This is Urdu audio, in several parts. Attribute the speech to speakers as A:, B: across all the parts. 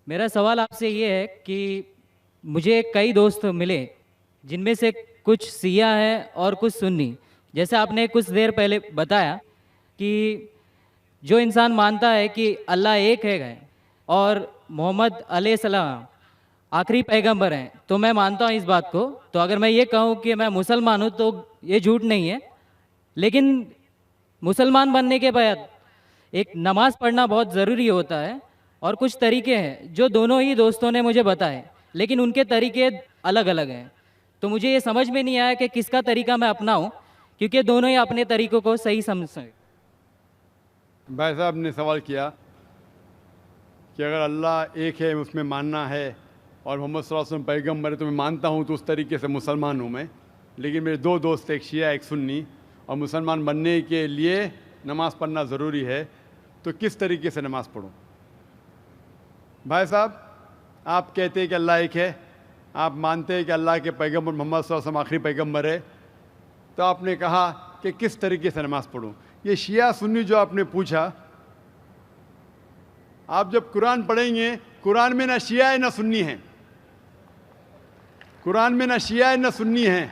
A: میرا سوال آپ سے یہ ہے کہ مجھے کئی دوست ملے جن میں سے کچھ سیاہ ہیں اور کچھ سنی. جیسے آپ نے کچھ دیر پہلے بتایا کہ جو انسان مانتا ہے کہ اللہ ایک ہے اور محمد علیہ السلام آخری پیغمبر ہیں تو میں مانتا ہوں اس بات کو. تو اگر میں یہ کہوں کہ میں مسلمان ہوں تو یہ جھوٹ نہیں ہے. لیکن مسلمان بننے کے بعد ایک نماز پڑھنا بہت ضروری ہوتا ہے اور کچھ طریقے ہیں جو دونوں ہی دوستوں نے مجھے بتائے لیکن ان کے طریقے الگ الگ ہیں. تو مجھے یہ سمجھ میں نہیں آیا کہ کس کا طریقہ میں اپناؤں کیونکہ دونوں ہی اپنے طریقوں کو صحیح سمجھ سکیں.
B: بھائی صاحب نے سوال کیا کہ اگر اللہ ایک ہے اس میں ماننا ہے اور محمد صلی اللہ علیہ وسلم پیغمبر ہے تو میں مانتا ہوں تو اس طریقے سے مسلمان ہوں میں. لیکن میرے دو دوست ایک شیعہ ایک سنی اور مسلمان بننے کے لیے نماز پڑھنا ضروری ہے تو کس طریقے سے نماز پڑھوں؟ بھائی صاحب آپ کہتے ہیں کہ اللہ ایک ہے, آپ مانتے ہیں کہ اللہ کے پیغمبر محمد صلی اللہ علیہ وسلم آخری پیغمبر ہے, تو آپ نے کہا کہ کس طریقے سے نماز پڑھوں. یہ شیعہ سنی جو آپ نے پوچھا, آپ جب قرآن پڑھیں گے قرآن میں نہ شیعہ ہے نہ سنی ہیں, قرآن میں نہ شیعہ ہے نہ سنی ہیں.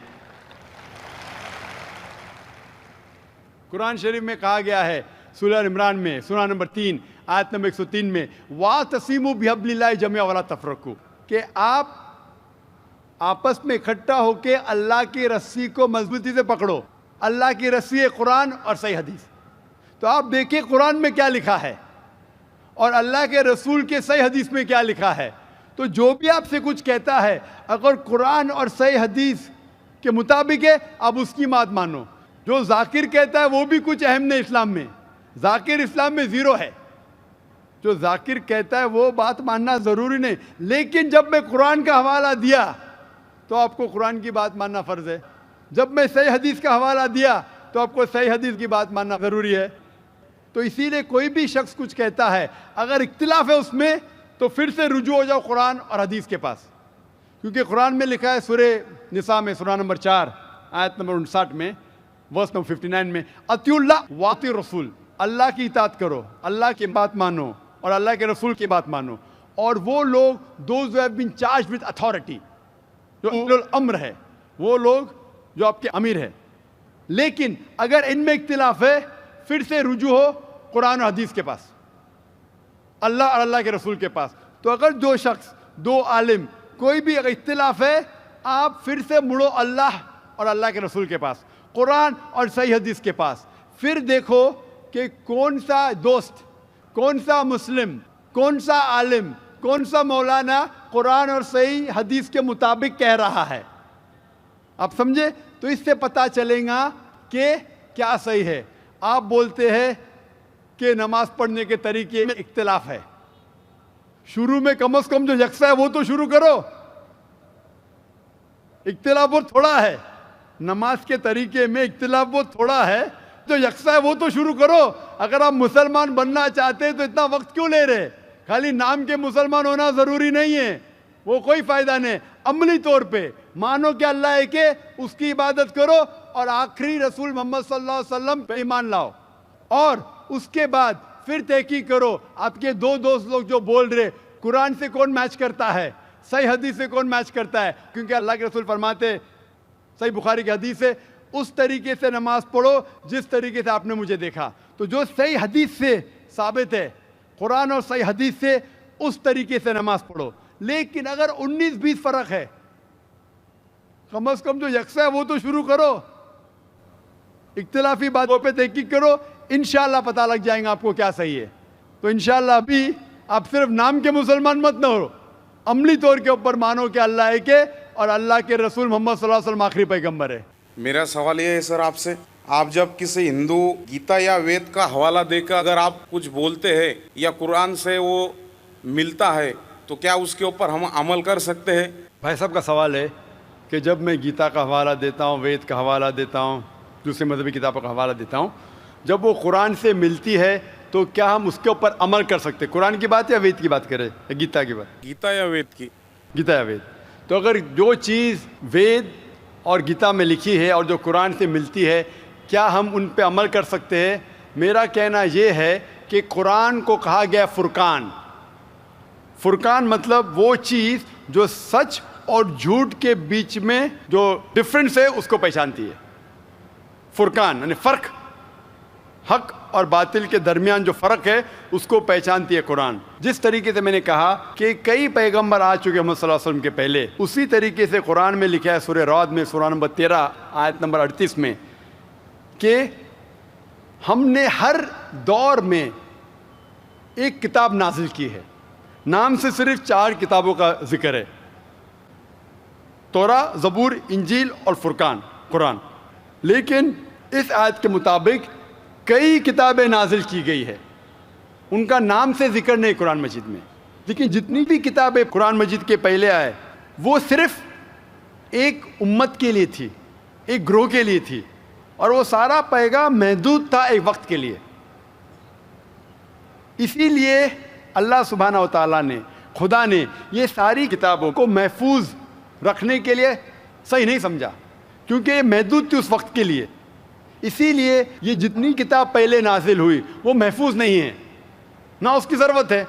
B: قرآن شریف میں کہا گیا ہے سورہ عمران میں سورہ نمبر 3 آیت نمبر 103 میں وَاعْتَصِمُوا بِحَبْلِ اللَّهِ جَمِيعًا وَلَا تَفَرَّقُوا, کہ آپ آپس میں اکٹھا ہو کے اللہ کی رسی کو مضبوطی سے پکڑو. اللہ کی رسی ہے قرآن اور صحیح حدیث. تو آپ دیکھیں قرآن میں کیا لکھا ہے اور اللہ کے رسول کے صحیح حدیث میں کیا لکھا ہے. تو جو بھی آپ سے کچھ کہتا ہے اگر قرآن اور صحیح حدیث کے مطابق ہے آپ اس کی بات مانو. جو ذاکر کہتا ہے وہ بھی کچھ اہم نہیں اسلام میں, ذاکر اسلام میں زیرو ہے. جو ذاکر کہتا ہے وہ بات ماننا ضروری نہیں, لیکن جب میں قرآن کا حوالہ دیا تو آپ کو قرآن کی بات ماننا فرض ہے. جب میں صحیح حدیث کا حوالہ دیا تو آپ کو صحیح حدیث کی بات ماننا ضروری ہے. تو اسی لیے کوئی بھی شخص کچھ کہتا ہے اگر اختلاف ہے اس میں تو پھر سے رجوع ہو جاؤ قرآن اور حدیث کے پاس, کیونکہ قرآن میں لکھا ہے سورہ نساء میں سورہ نمبر 4 آیت نمبر 59 میں ورس نمبر 59 میں اطیعوا اللہ واطیعوا الرسول, اللہ کی اطاعت کرو, اللہ کی بات مانو اور اللہ کے رسول کی بات مانو. اور وہ لوگ those who have been charged with authority, جو اولو الامر ہے, وہ لوگ جو آپ کے امیر ہے. لیکن اگر ان میں اختلاف ہے پھر سے رجوع ہو قرآن و حدیث کے پاس, اللہ اور اللہ کے رسول کے پاس. تو اگر دو شخص دو عالم کوئی بھی اگر اختلاف ہے آپ پھر سے مڑو اللہ اور اللہ کے رسول کے پاس, قرآن اور صحیح حدیث کے پاس. پھر دیکھو کہ کون سا دوست, کون سا مسلم, کون سا عالم, کون سا مولانا قرآن اور صحیح حدیث کے مطابق کہہ رہا ہے. آپ سمجھے؟ تو اس سے پتہ چلے گا کہ کیا صحیح ہے. آپ بولتے ہیں کہ نماز پڑھنے کے طریقے میں اختلاف ہے, شروع میں کم از کم جو یکساں ہے وہ تو شروع کرو. اختلاف بہت تھوڑا ہے, نماز کے طریقے میں اختلاف بہت تھوڑا ہے, جو یکساں ہے وہ تو شروع کرو. اگر آپ مسلمان بننا چاہتے ہیں تو اتنا وقت کیوں لے رہے؟ خالی نام کے مسلمان ہونا ضروری نہیں ہے, وہ کوئی فائدہ نہیں. عملی طور پہ مانو کہ اللہ ایک ہے, اس کی عبادت کرو اور آخری رسول محمد صلی اللہ علیہ وسلم پہ ایمان لاؤ. اور اس کے بعد پھر تحقیق کرو آپ کے دو دوست لوگ جو بول رہے قرآن سے کون میچ کرتا ہے, صحیح حدیث سے کون میچ کرتا ہے. کیونکہ اللہ کے رسول فرماتے, صحیح بخاری کی حدیث ہے, اس طریقے سے نماز پڑھو جس طریقے سے آپ نے مجھے دیکھا. تو جو صحیح حدیث سے ثابت ہے, قرآن اور صحیح حدیث سے, اس طریقے سے نماز پڑھو. لیکن اگر 19-20 فرق ہے, کم از کم جو یکساں ہے وہ تو شروع کرو. اختلافی باتوں پہ تحقیق کرو, انشاءاللہ پتہ لگ جائیں گا آپ کو کیا صحیح ہے. تو انشاءاللہ ابھی آپ صرف نام کے مسلمان مت نہ ہو, عملی طور کے اوپر مانو کہ اللہ ایک ہے اور اللہ کے رسول محمد صلی اللہ علیہ وسلم آخری پیغمبر ہے.
C: میرا سوال یہ ہے سر آپ سے, آپ جب کسی ہندو گیتا یا وید کا حوالہ دے کر اگر آپ کچھ بولتے ہیں یا قرآن سے وہ ملتا ہے تو کیا اس کے اوپر ہم عمل کر سکتے ہیں؟
B: بھائی صاحب کا سوال ہے کہ جب میں گیتا کا حوالہ دیتا ہوں, وید کا حوالہ دیتا ہوں, دوسرے مذہبی کتابوں کا حوالہ دیتا ہوں, جب وہ قرآن سے ملتی ہے تو کیا ہم اس کے اوپر عمل کر سکتے ہیں؟ قرآن کی بات یا وید کی بات کریں یا گیتا کی بات؟
C: گیتا یا وید کی؟
B: گیتا یا وید. تو اگر جو چیز وید اور گیتا میں لکھی ہے اور جو قرآن سے ملتی ہے کیا ہم ان پہ عمل کر سکتے ہیں؟ میرا کہنا یہ ہے کہ قرآن کو کہا گیا فرقان. فرقان مطلب وہ چیز جو سچ اور جھوٹ کے بیچ میں جو ڈفرنس ہے اس کو پہچانتی ہے. فرقان یعنی فرق، حق اور باطل کے درمیان جو فرق ہے اس کو پہچانتی ہے قرآن. جس طریقے سے میں نے کہا کہ کئی پیغمبر آ چکے محمد صلی اللہ علیہ وسلم کے پہلے، اسی طریقے سے قرآن میں لکھا ہے سورہ رعد میں سورہ نمبر 13 آیت نمبر 38 میں کہ ہم نے ہر دور میں ایک کتاب نازل کی ہے. نام سے صرف 4 کتابوں کا ذکر ہے، توراہ، زبور، انجیل اور فرقان قرآن. لیکن اس آیت کے مطابق کئی کتابیں نازل کی گئی ہے، ان کا نام سے ذکر نہیں قرآن مجید میں. لیکن جتنی بھی کتابیں قرآن مجید کے پہلے آئے وہ صرف ایک امت کے لیے تھی، ایک گروہ کے لیے تھی، اور وہ سارا پیغام محدود تھا ایک وقت کے لیے. اسی لیے اللہ سبحانہ و تعالیٰ نے، خدا نے یہ ساری کتابوں کو محفوظ رکھنے کے لیے صحیح نہیں سمجھا، کیونکہ یہ محدود تھی اس وقت کے لیے. اسی لیے یہ جتنی کتاب پہلے نازل ہوئی وہ محفوظ نہیں ہے، نہ اس کی ضرورت ہے.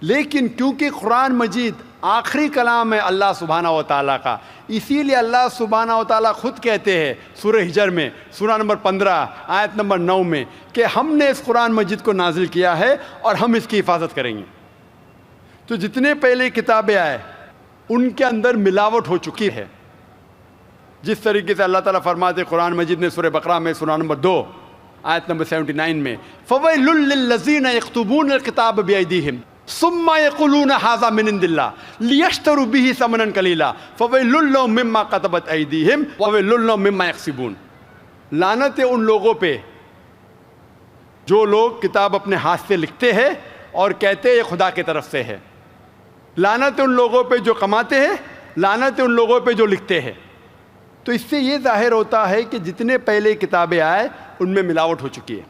B: لیکن کیونکہ قرآن مجید آخری کلام ہے اللہ سبحانہ و تعالیٰ کا، اسی لیے اللہ سبحانہ و تعالیٰ خود کہتے ہیں سورہ ہجر میں سورہ نمبر 15 آیت نمبر 9 میں کہ ہم نے اس قرآن مجید کو نازل کیا ہے اور ہم اس کی حفاظت کریں گے. تو جتنے پہلے کتابیں آئے ان کے اندر ملاوٹ ہو چکی ہے. جس طریقے سے اللہ تعالیٰ فرماتے قرآن مجید نے سورہ بقرہ میں سورہ نمبر 2 آیت نمبر 79 میں فَوَيْلٌ لِّلَّذِينَ يَكْتُبُونَ الْكِتَابَ بِأَيْدِيهِمْ ثُمَّ يَقُولُونَ هَٰذَا مِنْ عِندِ اللَّهِ لِيَشْتَرُوا بِهِ ثَمَنًا قَلِيلًا فَوَيْلٌ لَّهُم مِّمَّا كَتَبَتْ أَيْدِيهِمْ وَوَيْلٌ لَّهُم مِّمَّا يَكْسِبُونَ. لعنت ہے ان لوگوں پہ جو لوگ کتاب اپنے ہاتھ سے لکھتے ہیں اور کہتے ہیں یہ خدا کی طرف سے ہے. لعنت ہے ان لوگوں پہ جو کماتے ہیں، لعنت ہے ان لوگوں پہ جو لکھتے ہیں. تو اس سے یہ ظاہر ہوتا ہے کہ جتنے پہلے کتابیں آئے ان میں ملاوٹ ہو چکی ہے.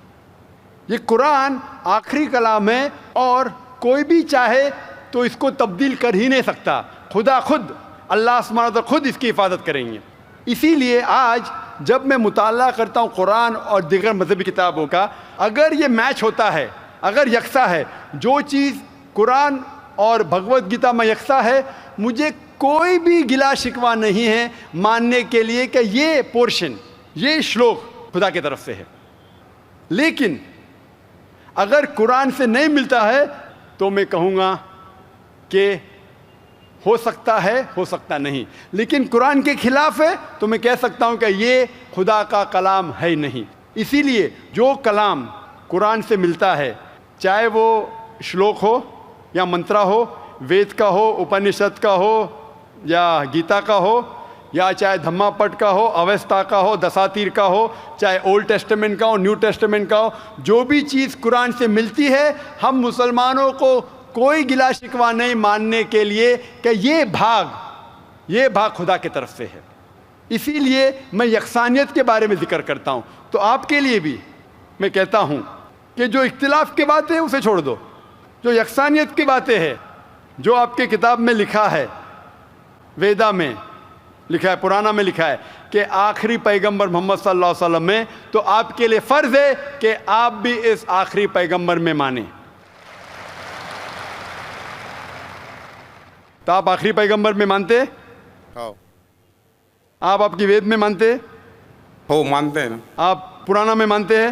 B: یہ قرآن آخری کلام ہے اور کوئی بھی چاہے تو اس کو تبدیل کر ہی نہیں سکتا. خدا خود، اللہ سبحانہ و تعالیٰ خود اس کی حفاظت کریں گے. اسی لیے آج جب میں مطالعہ کرتا ہوں قرآن اور دیگر مذہبی کتابوں کا، اگر یہ میچ ہوتا ہے، اگر یکساں ہے، جو چیز قرآن اور بھگوت گیتا میں یکساں ہے، مجھے کوئی بھی گلا شکوہ نہیں ہے ماننے کے لیے کہ یہ پورشن، یہ شلوک خدا کی طرف سے ہے. لیکن اگر قرآن سے نہیں ملتا ہے تو میں کہوں گا کہ ہو سکتا ہے، ہو سکتا نہیں. لیکن قرآن کے خلاف ہے تو میں کہہ سکتا ہوں کہ یہ خدا کا کلام ہے نہیں. اسی لیے جو کلام قرآن سے ملتا ہے، چاہے وہ شلوک ہو یا منترا ہو، وید کا ہو، اپنشد کا ہو یا گیتا کا ہو، یا چاہے دھما پٹ کا ہو، اویستا کا ہو، دساتیر کا ہو، چاہے اولڈ ٹیسٹمنٹ کا ہو، نیو ٹیسٹمنٹ کا ہو، جو بھی چیز قرآن سے ملتی ہے، ہم مسلمانوں کو کوئی گلا شکوہ نہیں ماننے کے لیے کہ یہ بھاگ خدا کی طرف سے ہے. اسی لیے میں یکسانیت کے بارے میں ذکر کرتا ہوں. تو آپ کے لیے بھی میں کہتا ہوں کہ جو اختلاف کی باتیں ہیں اسے چھوڑ دو، جو یکسانیت کی باتیں ہیں، جو آپ کے کتاب میں لکھا ہے، ویدا میں لکھا ہے، پرانا میں لکھا ہے کہ آخری پیغمبر محمد صلی اللہ علیہ وسلم ہے، تو آپ کے لیے فرض ہے کہ آپ بھی اس آخری پیغمبر میں مانیں. تو آپ آخری پیغمبر میں مانتے؟ آپ کی وید میں مانتے؟
C: ہو مانتے ہیں نا.
B: آپ پرانا میں مانتے ہیں؟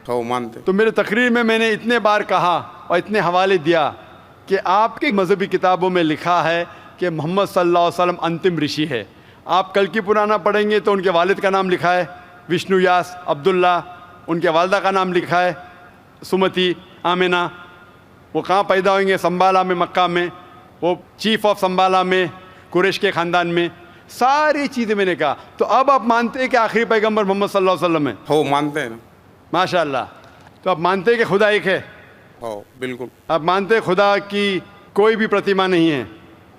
C: ہو مانتے.
B: تو میرے تقریر میں نے اتنے بار کہا اور اتنے حوالے دیا کہ آپ کی مذہبی کتابوں میں لکھا ہے کہ محمد صلی اللہ علیہ وسلم انتم رشی ہے. آپ کل کی پرانا پڑھیں گے تو ان کے والد کا نام لکھا ہے وشنو یاس عبداللہ، ان کے والدہ کا نام لکھا ہے سمتی آمینہ. وہ کہاں پیدا ہوئیں گے؟ سنبالا میں، مکہ میں. وہ چیف آف سنبالا میں، قریش کے خاندان میں. ساری چیزیں میں نے کہا. تو اب آپ مانتے ہیں کہ آخری پیغمبر محمد صلی اللہ علیہ وسلم ہے؟
C: ہو مانتے ہیں نا.
B: ماشاء اللہ. تو آپ مانتے ہیں کہ خدا ایک ہے؟
C: ہو بالکل.
B: آپ مانتے ہیں خدا کی کوئی بھی پرتیما نہیں ہے؟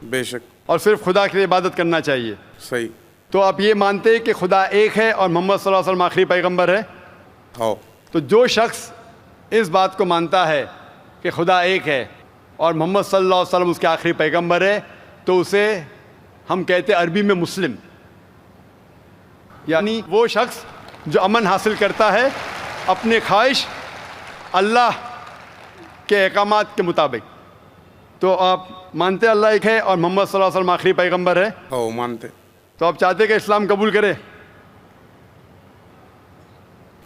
C: بے شک.
B: اور صرف خدا کی عبادت کرنا چاہیے؟
C: صحیح.
B: تو آپ یہ مانتے ہیں کہ خدا ایک ہے اور محمد صلی اللہ علیہ وسلم آخری پیغمبر ہے؟
C: ہو.
B: تو جو شخص اس بات کو مانتا ہے کہ خدا ایک ہے اور محمد صلی اللہ علیہ وسلم اس کے آخری پیغمبر ہے، تو اسے ہم کہتے ہیں عربی میں مسلم، یعنی وہ شخص جو امن حاصل کرتا ہے اپنے خواہش اللہ کے احکامات کے مطابق. تو آپ مانتے اللہ ایک ہے اور محمد صلی اللہ علیہ وسلم آخری پیغمبر ہے؟
C: ہو مانتے.
B: تو آپ چاہتے کہ اسلام قبول کرے؟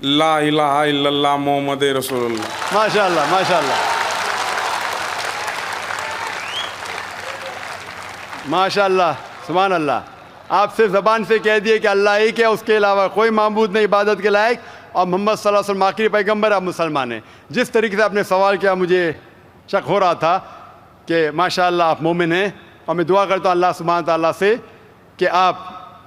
C: لا الہ الا اللہ محمد رسول اللہ.
B: ماشاء اللہ ماشاء اللہ ماشاء اللہ سبحان اللہ. آپ سے زبان سے کہہ دیے کہ اللہ ایک ہے، اس کے علاوہ کوئی معبود نہیں عبادت کے لائق، اور محمد صلی اللہ علیہ وسلم آخری پیغمبر، آپ مسلمان ہیں. جس طریقے سے آپ نے سوال کیا مجھے شک ہو رہا تھا کہ ماشاءاللہ آپ مومن ہیں، اور میں دعا کرتا ہوں اللہ سبحانہ تعالیٰ سے کہ آپ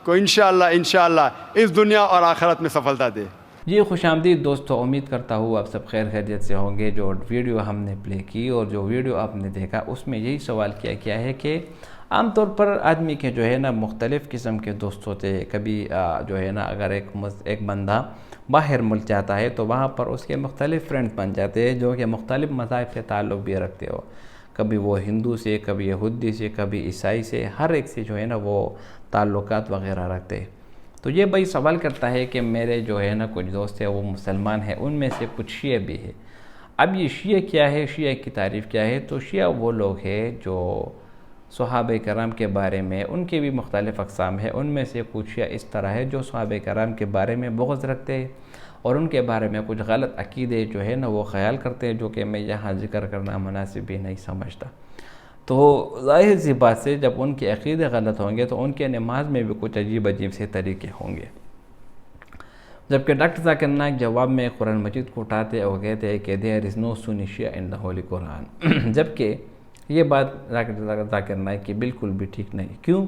B: کو انشاءاللہ اس دنیا اور آخرت میں سفلتا دے.
D: جی خوش آمدید دوستو، امید کرتا ہوں آپ سب خیر خیریت سے ہوں گے. جو ویڈیو ہم نے پلے کی اور جو ویڈیو آپ نے دیکھا اس میں یہی سوال کیا گیا ہے کہ عام طور پر آدمی کے جو ہے نا مختلف قسم کے دوست ہوتے ہیں. کبھی جو ہے نا اگر ایک بندہ باہر ملک جاتا ہے تو وہاں پر اس کے مختلف فرینڈز بن جاتے ہیں جو کہ مختلف مذاہب سے تعلق بھی رکھتے ہو. کبھی وہ ہندو سے، کبھی یہودی سے، کبھی عیسائی سے، ہر ایک سے جو ہے نا وہ تعلقات وغیرہ رکھتے ہیں. تو یہ بھائی سوال کرتا ہے کہ میرے جو ہے نا کچھ دوست ہیں وہ مسلمان ہیں، ان میں سے کچھ شیعہ بھی ہے. اب یہ شیعہ کیا ہے، شیعہ کی تعریف کیا ہے؟ تو شیعہ وہ لوگ ہیں جو صحابہ کرام کے بارے میں، ان کے بھی مختلف اقسام ہیں. ان میں سے کچھ شیعہ اس طرح ہے جو صحابہ کرام کے بارے میں بغض رکھتے ہیں اور ان کے بارے میں کچھ غلط عقیدے جو ہے نا وہ خیال کرتے ہیں، جو کہ میں یہاں ذکر کرنا مناسب بھی نہیں سمجھتا. تو ظاہر سی بات سے جب ان کے عقیدے غلط ہوں گے تو ان کے نماز میں بھی کچھ عجیب سے طریقے ہوں گے. جبکہ ڈاکٹر ذاکر نائک جواب میں قرآن مجید کو اٹھاتے اور کہتے ہیں کہ there is no Sunni Shia in the Holy Quran. جبکہ یہ بات ڈاکٹر ذاکر نائک کی بالکل بھی ٹھیک نہیں. کیوں؟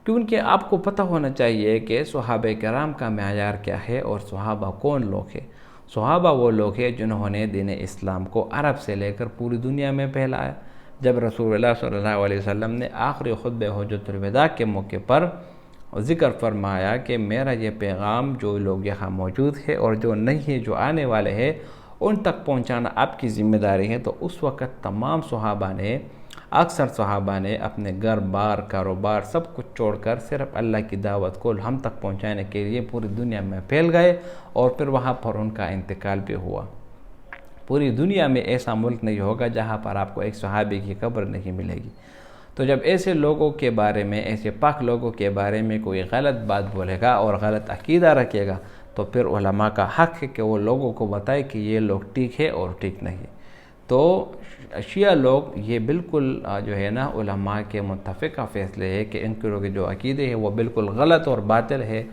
D: کیونکہ آپ کو پتہ ہونا چاہیے کہ صحابہ کرام کا معیار کیا ہے اور صحابہ کون لوگ ہیں. صحابہ وہ لوگ ہیں جنہوں نے دین اسلام کو عرب سے لے کر پوری دنیا میں پھیلایا. جب رسول اللہ صلی اللہ علیہ وسلم نے آخری خطبہ حجۃ الوداع کے موقع پر ذکر فرمایا کہ میرا یہ پیغام جو لوگ یہاں موجود ہے اور جو نہیں ہے، جو آنے والے ہیں، ان تک پہنچانا آپ کی ذمہ داری ہے. تو اس وقت تمام صحابہ نے، اکثر صحابہ نے اپنے گھر بار، کاروبار سب کچھ چھوڑ کر صرف اللہ کی دعوت کو ہم تک پہنچانے کے لیے پوری دنیا میں پھیل گئے، اور پھر وہاں پر ان کا انتقال بھی ہوا. پوری دنیا میں ایسا ملک نہیں ہوگا جہاں پر آپ کو ایک صحابی کی قبر نہیں ملے گی. تو جب ایسے لوگوں کے بارے میں، ایسے پاک لوگوں کے بارے میں کوئی غلط بات بولے گا اور غلط عقیدہ رکھے گا تو پھر علماء کا حق ہے کہ وہ لوگوں کو بتائے کہ یہ لوگ ٹھیک ہے اور ٹھیک نہیں. تو شیعہ لوگ یہ بالکل جو ہے نا علماء کے متفقہ فیصلے ہے کہ ان کے لوگ جو عقیدے ہیں وہ بالکل غلط اور باطل ہے،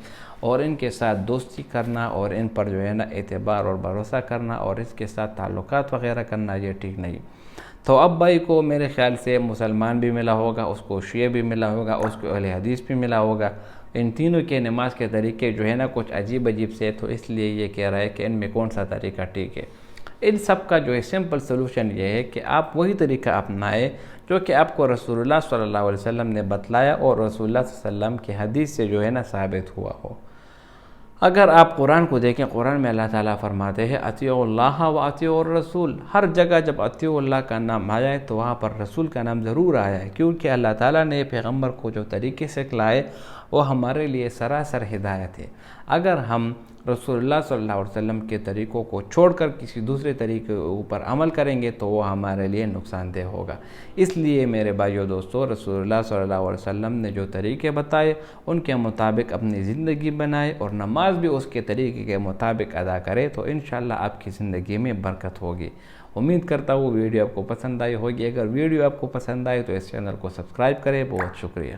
D: اور ان کے ساتھ دوستی کرنا اور ان پر جو ہے نا اعتبار اور بھروسہ کرنا اور اس کے ساتھ تعلقات وغیرہ کرنا یہ ٹھیک نہیں. تو اب بھائی کو میرے خیال سے مسلمان بھی ملا ہوگا، اس کو شیعہ بھی ملا ہوگا، اس کو اہل حدیث بھی ملا ہوگا. ان تینوں کے نماز کے طریقے جو ہے نا کچھ عجیب سے، تو اس لیے یہ کہہ رہا ہے کہ ان میں کون سا طریقہ ٹھیک ہے. ان سب کا جو ہے سمپل سلوشن یہ ہے کہ آپ وہی طریقہ اپنائیں جو کہ آپ کو رسول اللہ صلی اللہ علیہ وسلم نے بتلایا اور رسول اللہ صلی اللہ علیہ وسلم کی حدیث سے جو ہے نا ثابت ہوا ہو. اگر آپ قرآن کو دیکھیں، قرآن میں اللہ تعالیٰ فرماتے ہیں اطیعوا اللہ و اطیعوا الرسول. ہر جگہ جب اطیعوا اللہ کا نام آیا ہے تو وہاں پر رسول کا نام ضرور آیا ہے، کیونکہ اللہ تعالیٰ نے پیغمبر کو جو طریقے سے کھلائے وہ ہمارے لیے سراسر ہدایت ہے. اگر ہم رسول اللہ صلی اللہ علیہ وسلم کے طریقوں کو چھوڑ کر کسی دوسرے طریقے کے اوپر عمل کریں گے تو وہ ہمارے لیے نقصان دہ ہوگا. اس لیے میرے بھائیو دوستو، رسول اللہ صلی اللہ علیہ وسلم نے جو طریقے بتائے ان کے مطابق اپنی زندگی بنائے اور نماز بھی اس کے طریقے کے مطابق ادا کرے تو انشاءاللہ آپ کی زندگی میں برکت ہوگی. امید کرتا ہوں ویڈیو آپ کو پسند آئی ہوگی. اگر ویڈیو آپ کو پسند آئے تو اس چینل کو سبسکرائب کریں. بہت شکریہ.